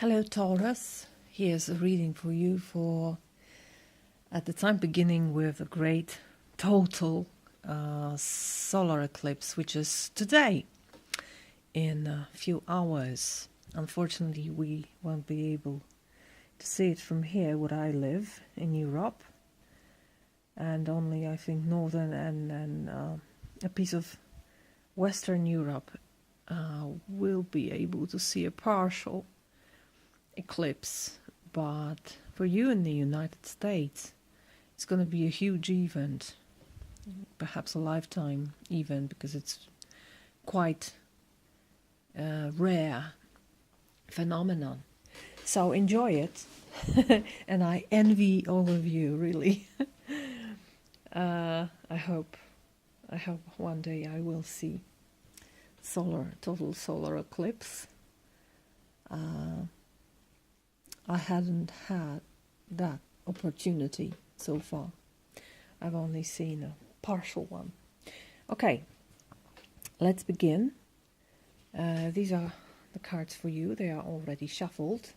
Hello Taurus, here's a reading for you for at the time beginning with a great total solar eclipse, which is today in a few hours. Unfortunately, we won't be able to see it from here where I live in Europe, and only I think northern and a piece of Western Europe will be able to see a partial eclipse. But for you in the United States, it's going to be a huge event, perhaps a lifetime event, because it's quite a rare phenomenon. So enjoy it, and I envy all of you, really. I hope one day I will see total solar eclipse. I hadn't had that opportunity so far. I've only seen a partial one. Okay, let's begin. These are the cards for you. They are already shuffled.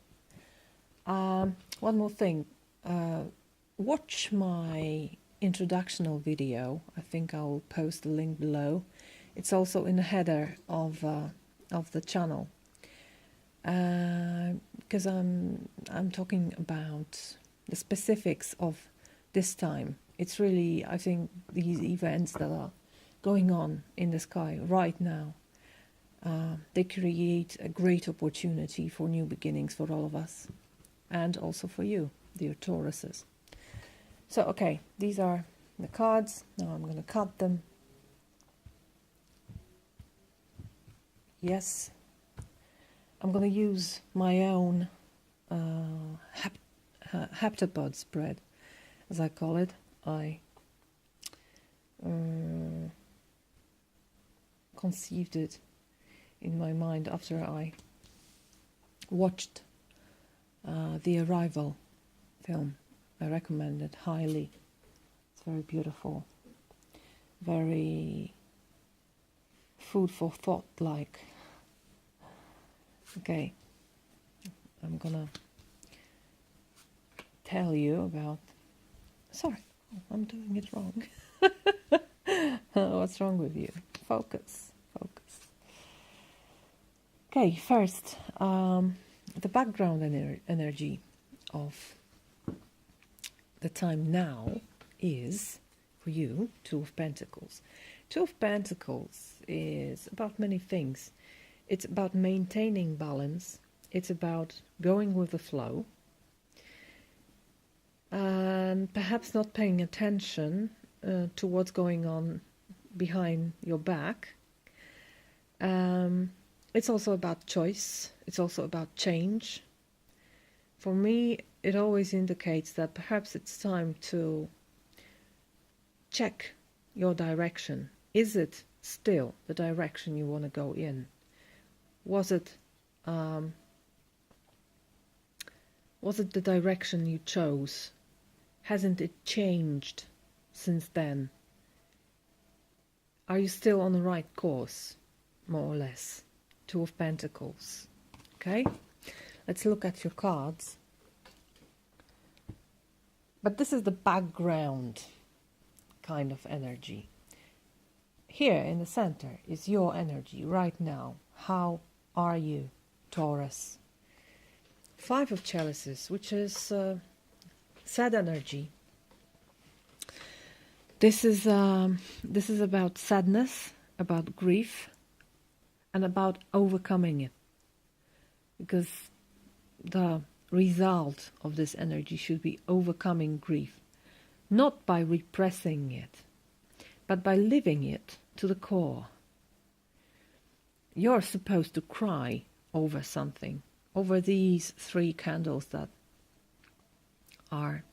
One more thing. Watch my introductional video. I think I'll post the link below. It's also in the header of the channel. Because I'm talking about the specifics of this time. It's really, I think, these events that are going on in the sky right now, they create a great opportunity for new beginnings for all of us, and also for you, dear Tauruses. So, okay, these are the cards. Now I'm going to cut them. Yes. I'm going to use my own heptapod spread, as I call it. I conceived it in my mind after I watched the Arrival film. I recommend it highly. It's very beautiful, very food for thought-like. Okay, I'm gonna tell you about... Sorry, I'm doing it wrong. What's wrong with you? Focus. Okay, first, the background energy of the time now is, for you, Two of Pentacles. Two of Pentacles is about many things. It's about maintaining balance. It's about going with the flow. And perhaps not paying attention to what's going on behind your back. It's also about choice. It's also about change. For me, it always indicates that perhaps it's time to check your direction. Is it still the direction you want to go in? Was it the direction you chose? Hasn't it changed since then? Are you still on the right course, more or less? Two of Pentacles. Okay, let's look at your cards. But this is the background kind of energy. Here in the center is your energy right now. How are you, Taurus? Five of Chalices, which is sad energy. This is about sadness, about grief, and about overcoming it. Because the result of this energy should be overcoming grief, not by repressing it, but by living it to the core. You're supposed to cry over something, over these three candles that are,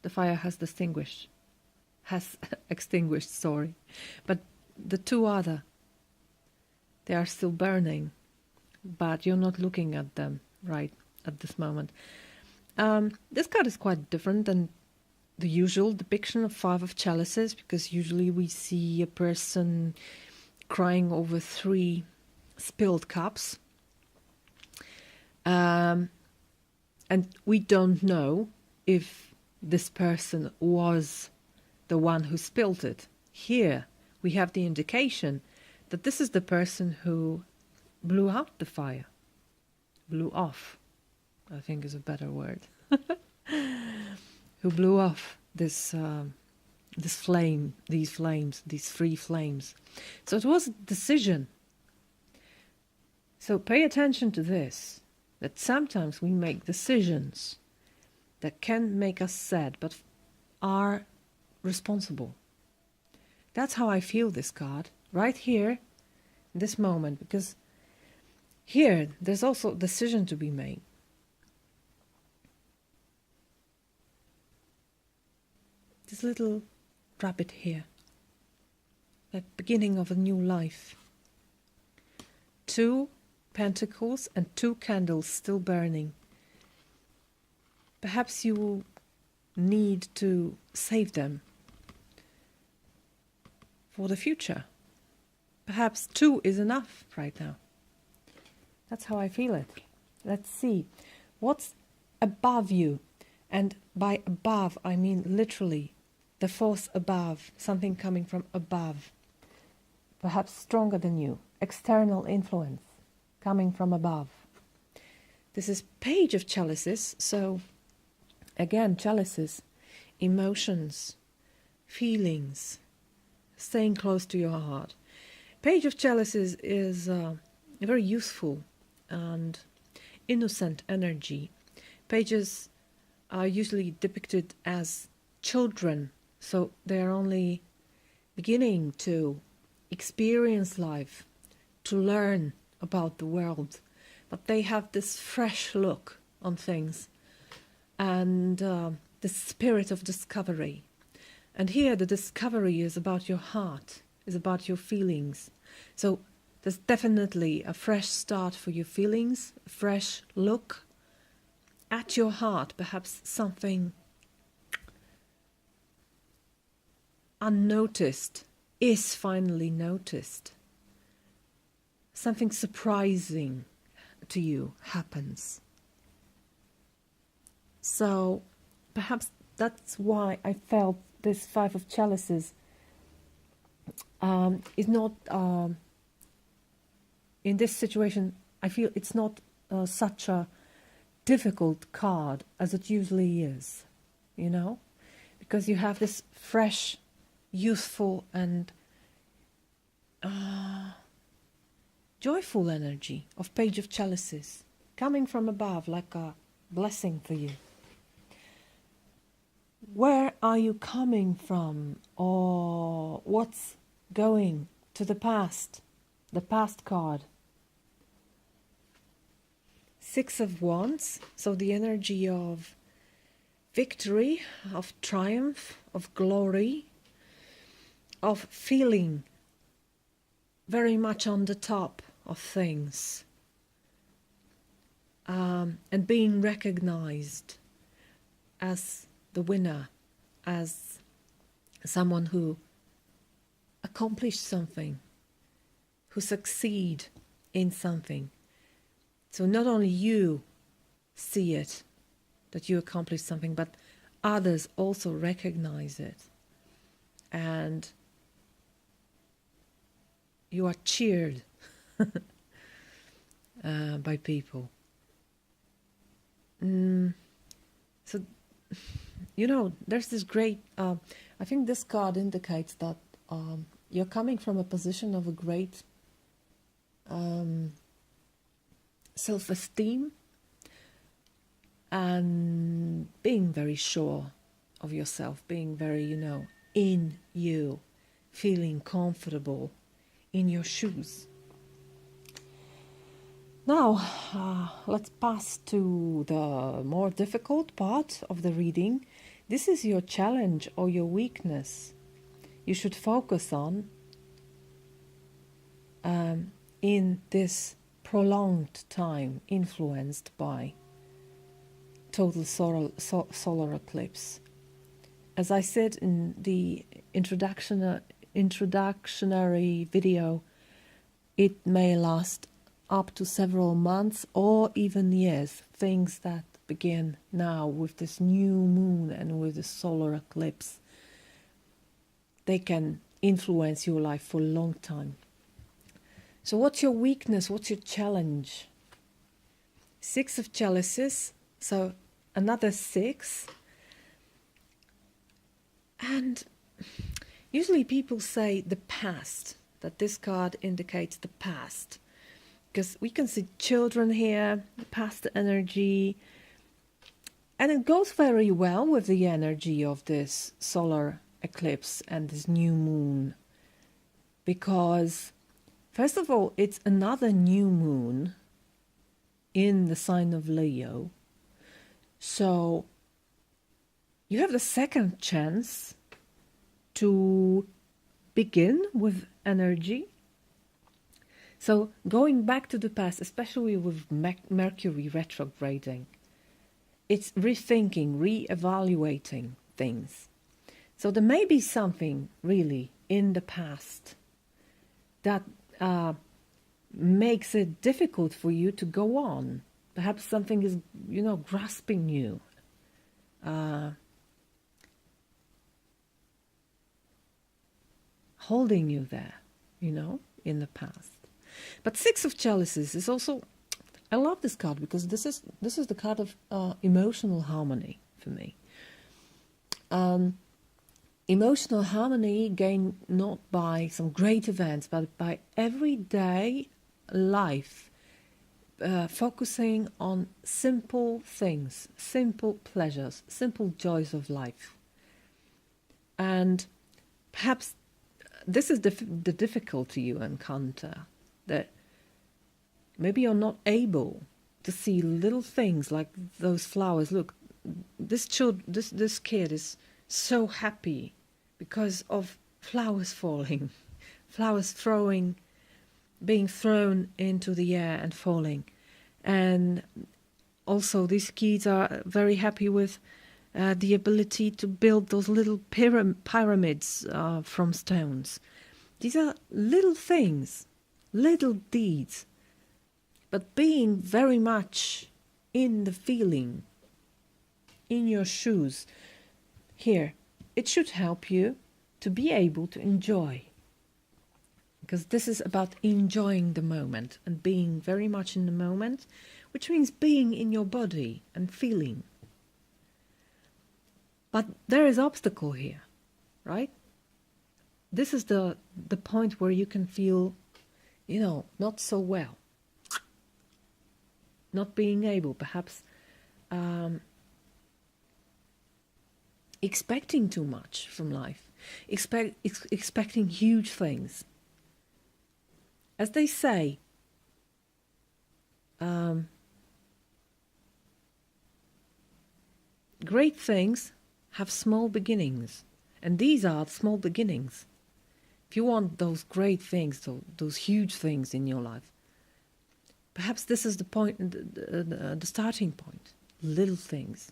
the fire has extinguished, sorry, but the two other, they are still burning, but you're not looking at them right at this moment. This card is quite different than the usual depiction of Five of Chalices, because usually we see a person crying over three spilled cups. And we don't know if this person was the one who spilled it. Here we have the indication that this is the person who blew out the fire. Blew off, I think is a better word. Who blew off this flame, these three flames. So it was a decision. So pay attention to this, that sometimes we make decisions that can make us sad, but are responsible. That's how I feel this card, right here, this moment, because here there's also a decision to be made. This little rabbit here, the beginning of a new life. 2 pentacles and 2 candles still burning. Perhaps you need to save them for the future. Perhaps 2 is enough right now. That's how I feel it. Let's see. What's above you? And by above, I mean literally the force above, something coming from above. Perhaps stronger than you. External influence coming from above. This is Page of Chalices. So again, chalices, emotions, feelings, staying close to your heart. Page of Chalices is very useful and innocent energy. Pages are usually depicted as children, so they are only beginning to experience life, to learn about the world, but they have this fresh look on things and the spirit of discovery. And here the discovery is about your heart, is about your feelings. So there's definitely a fresh start for your feelings, a fresh look at your heart, perhaps something unnoticed is finally noticed. Something surprising to you happens. So perhaps that's why I felt this 5 of Chalices is not, in this situation, I feel it's not such a difficult card as it usually is, you know, because you have this fresh, youthful and joyful energy of Page of Chalices coming from above like a blessing for you. Where are you coming from, or what's going to the past? The past card. 6 of Wands, so the energy of victory, of triumph, of glory, of feeling very much on the top of things, and being recognized as the winner, as someone who accomplished something, who succeed in something. So not only you see it, that you accomplished something, but others also recognize it. And you are cheered by people. So, you know, there's this great, I think this card indicates that you're coming from a position of a great self-esteem and being very sure of yourself, being very, you know, in you, feeling comfortable in your shoes. Now, let's pass to the more difficult part of the reading. This is your challenge or your weakness you should focus on in this prolonged time influenced by total solar eclipse. As I said in the introductionary video, it may last up to several months or even years, things that begin now with this new moon and with the solar eclipse, they can influence your life for a long time. So what's your weakness? What's your challenge? 6 of chalices, so another 6. And usually people say the past, that this card indicates the past. Because we can see children here, the past energy. And it goes very well with the energy of this solar eclipse and this new moon. Because, first of all, it's another new moon in the sign of Leo. So you have the second chance to begin with energy. So going back to the past, especially with Mercury retrograding, it's rethinking, re-evaluating things. So there may be something really in the past that makes it difficult for you to go on. Perhaps something is, grasping you. Holding you there, in the past. But 6 of chalices is also, I love this card because this is the card of emotional harmony for me. Emotional harmony gained not by some great events, but by everyday life, focusing on simple things, simple pleasures, simple joys of life. And perhaps this is the difficulty you encounter, that maybe you're not able to see little things like those flowers. Look, this kid is so happy because of flowers falling, flowers being thrown into the air and falling. And also these kids are very happy with the ability to build those little pyramids from stones. These are little things, little deeds, but being very much in the feeling, in your shoes. Here, it should help you to be able to enjoy. Because this is about enjoying the moment and being very much in the moment, which means being in your body and feeling. But there is obstacle here, right? This is the point where you can feel, not so well. Not being able, perhaps expecting too much from life, expecting huge things. As they say, great things have small beginnings, and these are small beginnings. If you want those great things, those huge things in your life, perhaps this is the point, the starting point. Little things,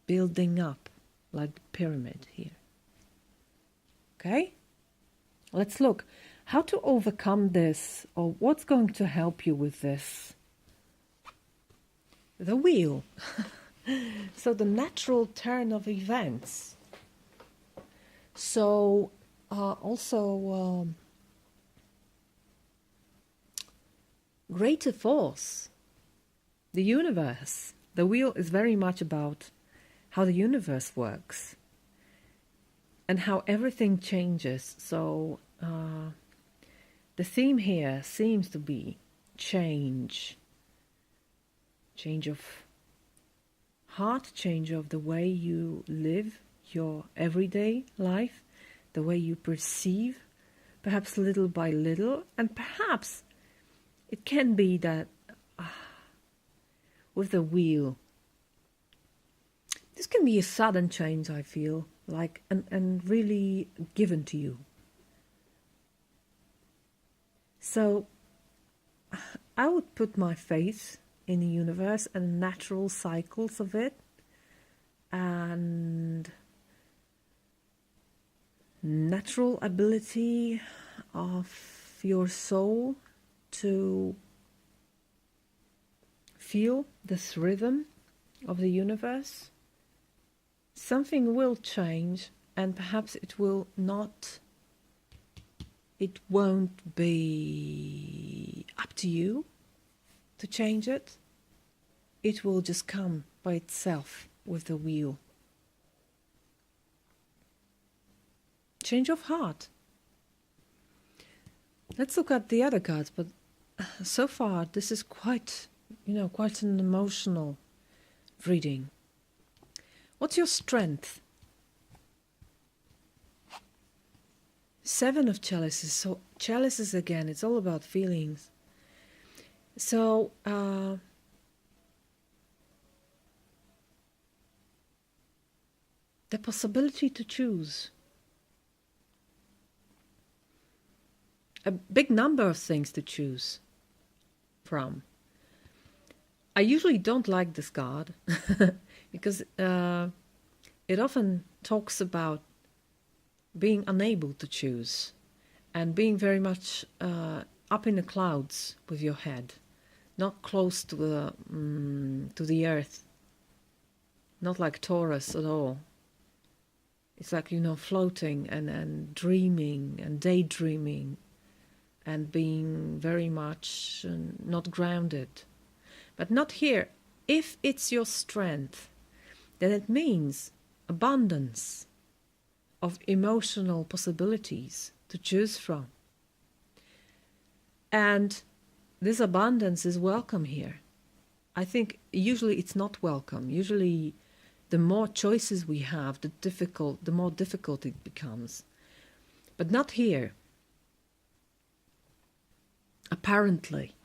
building up like the pyramid here. Okay? Let's look how to overcome this, or what's going to help you with this. The wheel. So the natural turn of events. So also greater force. The universe. The wheel is very much about how the universe works and how everything changes. So the theme here seems to be change. Change of heart, change of the way you live your everyday life, the way you perceive, perhaps little by little, and perhaps it can be that with the wheel, this can be a sudden change, I feel, like, and really given to you. So I would put my faith in the universe and natural cycles of it, and natural ability of your soul to feel this rhythm of the universe, something will change, and perhaps it won't be up to you to change it. It will just come by itself with the wheel. Change of heart. Let's look at the other cards, but so far this is quite an emotional reading. What's your strength? 7 of chalices. So chalices again, it's all about feelings. So the possibility to choose. A big number of things to choose from. I usually don't like this card because it often talks about being unable to choose and being very much up in the clouds with your head, not close to the earth, not like Taurus at all. It's like, floating and dreaming and daydreaming and being very much not grounded. But not here. If it's your strength, then it means abundance of emotional possibilities to choose from. And this abundance is welcome here. I think usually it's not welcome. Usually the more choices we have, the more difficult it becomes. But not here. Apparently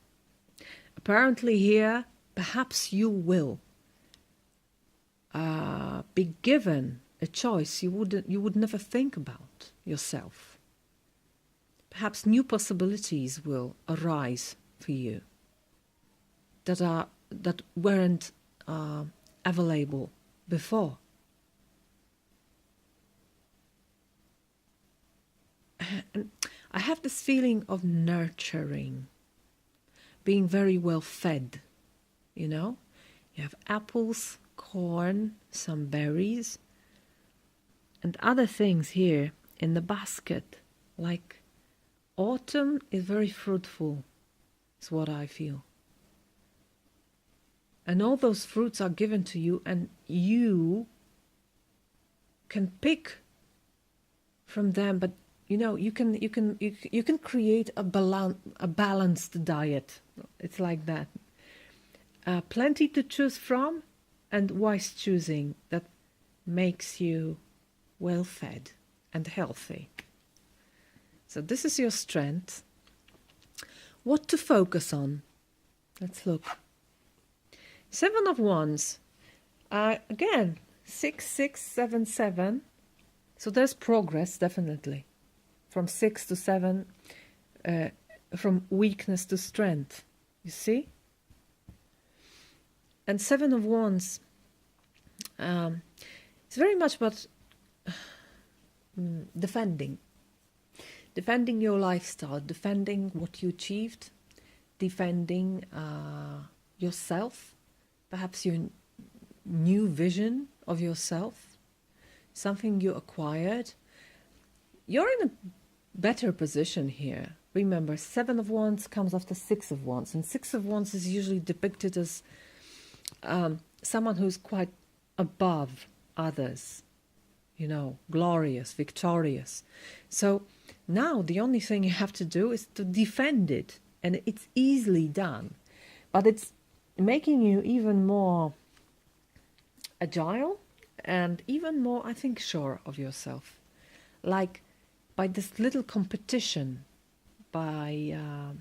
here, perhaps you will be given a choice you would never think about yourself. Perhaps new possibilities will arise for you that weren't available before. And I have this feeling of nurturing, being very well fed, You have apples, corn, some berries, and other things here in the basket. Like autumn is very fruitful, is what I feel. And all those fruits are given to you, and you can pick from them, but you can create a balanced diet. It's like that. Plenty to choose from, and wise choosing that makes you well fed and healthy. So this is your strength. What to focus on? Let's look. 7 of Wands. Again, 6, 6, 7, 7. So there's progress, definitely. From 6 to 7, from weakness to strength. You see? And 7 of Wands, it's very much about defending your lifestyle, defending what you achieved, defending yourself, perhaps your new vision of yourself, something you acquired. You're in a better position here. Remember, 7 of Wands comes after 6 of Wands, and 6 of Wands is usually depicted as someone who's quite above others, glorious, victorious. So now the only thing you have to do is to defend it, and it's easily done. But it's making you even more agile and even more, I think, sure of yourself. Like by this little competition, because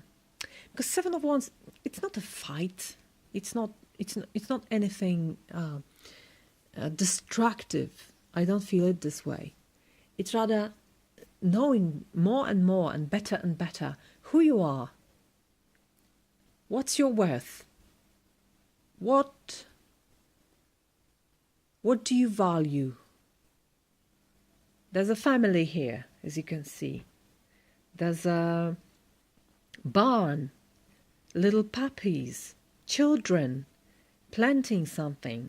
7 of Wands, it's not a fight. It's not anything destructive. I don't feel it this way. It's rather knowing more and more and better who you are. What's your worth? What do you value? There's a family here, as you can see. There's a barn, little puppies, children, planting something,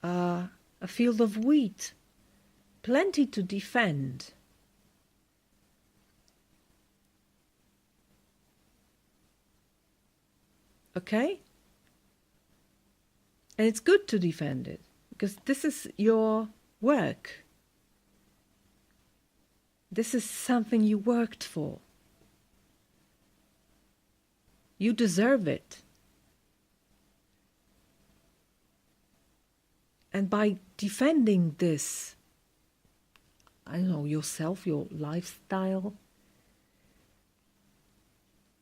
a field of wheat, plenty to defend. Okay? And it's good to defend it, because this is your work. This is something you worked for. You deserve it. And by defending this, I don't know, yourself, your lifestyle,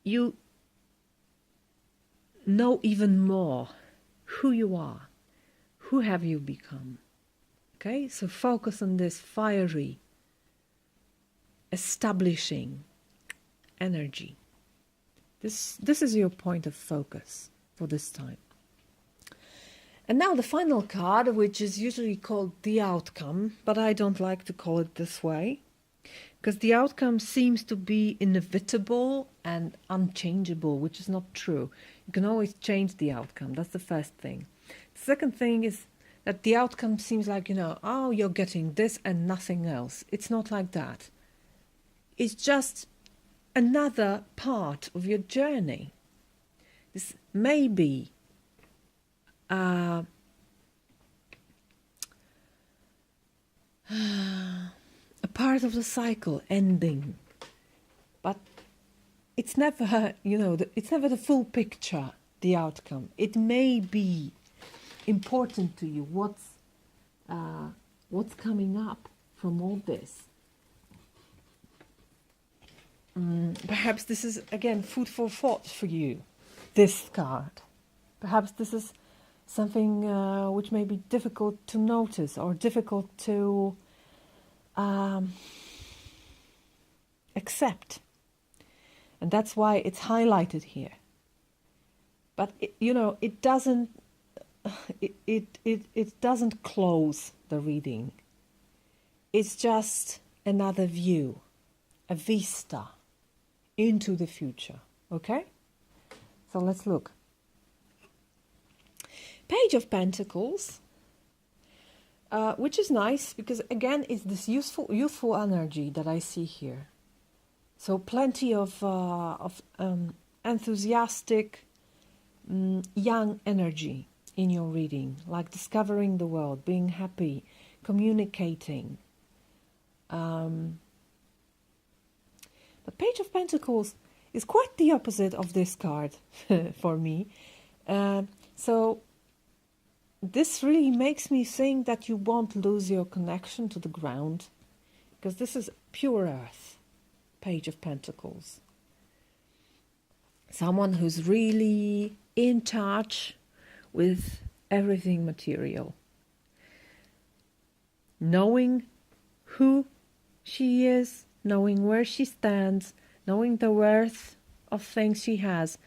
you know even more who you are, who have you become. Okay, so focus on this fiery, establishing energy. This is your point of focus for this time. And now the final card, which is usually called the outcome, but I don't like to call it this way, because the outcome seems to be inevitable and unchangeable, which is not true. You can always change the outcome. That's the first thing. The second thing is that the outcome seems like, oh, you're getting this and nothing else. It's not like that. It's just another part of your journey. This may be a part of the cycle ending, but it's never, it's never the full picture, the outcome. It may be important to you what's coming up from all this. Perhaps this is, again, food for thought for you, this card. Perhaps this is something which may be difficult to notice or difficult to accept. And that's why it's highlighted here. But, it doesn't close the reading. It's just another view, a vista into the future. Okay? So let's look. Page of Pentacles, which is nice because, again, it's this youthful energy that I see here. So plenty of enthusiastic, young energy in your reading, like discovering the world, being happy, communicating. But Page of Pentacles is quite the opposite of this card for me. So this really makes me think that you won't lose your connection to the ground, because this is pure earth, Page of Pentacles. Someone who's really in touch with everything material. Knowing who she is, knowing where she stands, knowing the worth of things she has,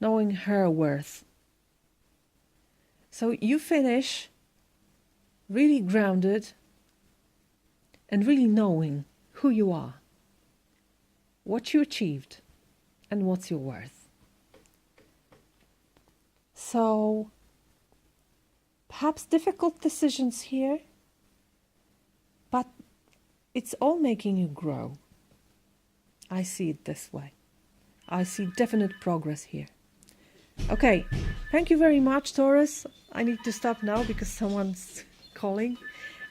knowing her worth. So you finish really grounded and really knowing who you are, what you achieved, and what's your worth. So perhaps difficult decisions here, but it's all making you grow. I see it this way. I see definite progress here. Okay, thank you very much, Taurus. I need to stop now because someone's calling.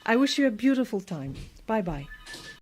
I wish you a beautiful time. Bye-bye.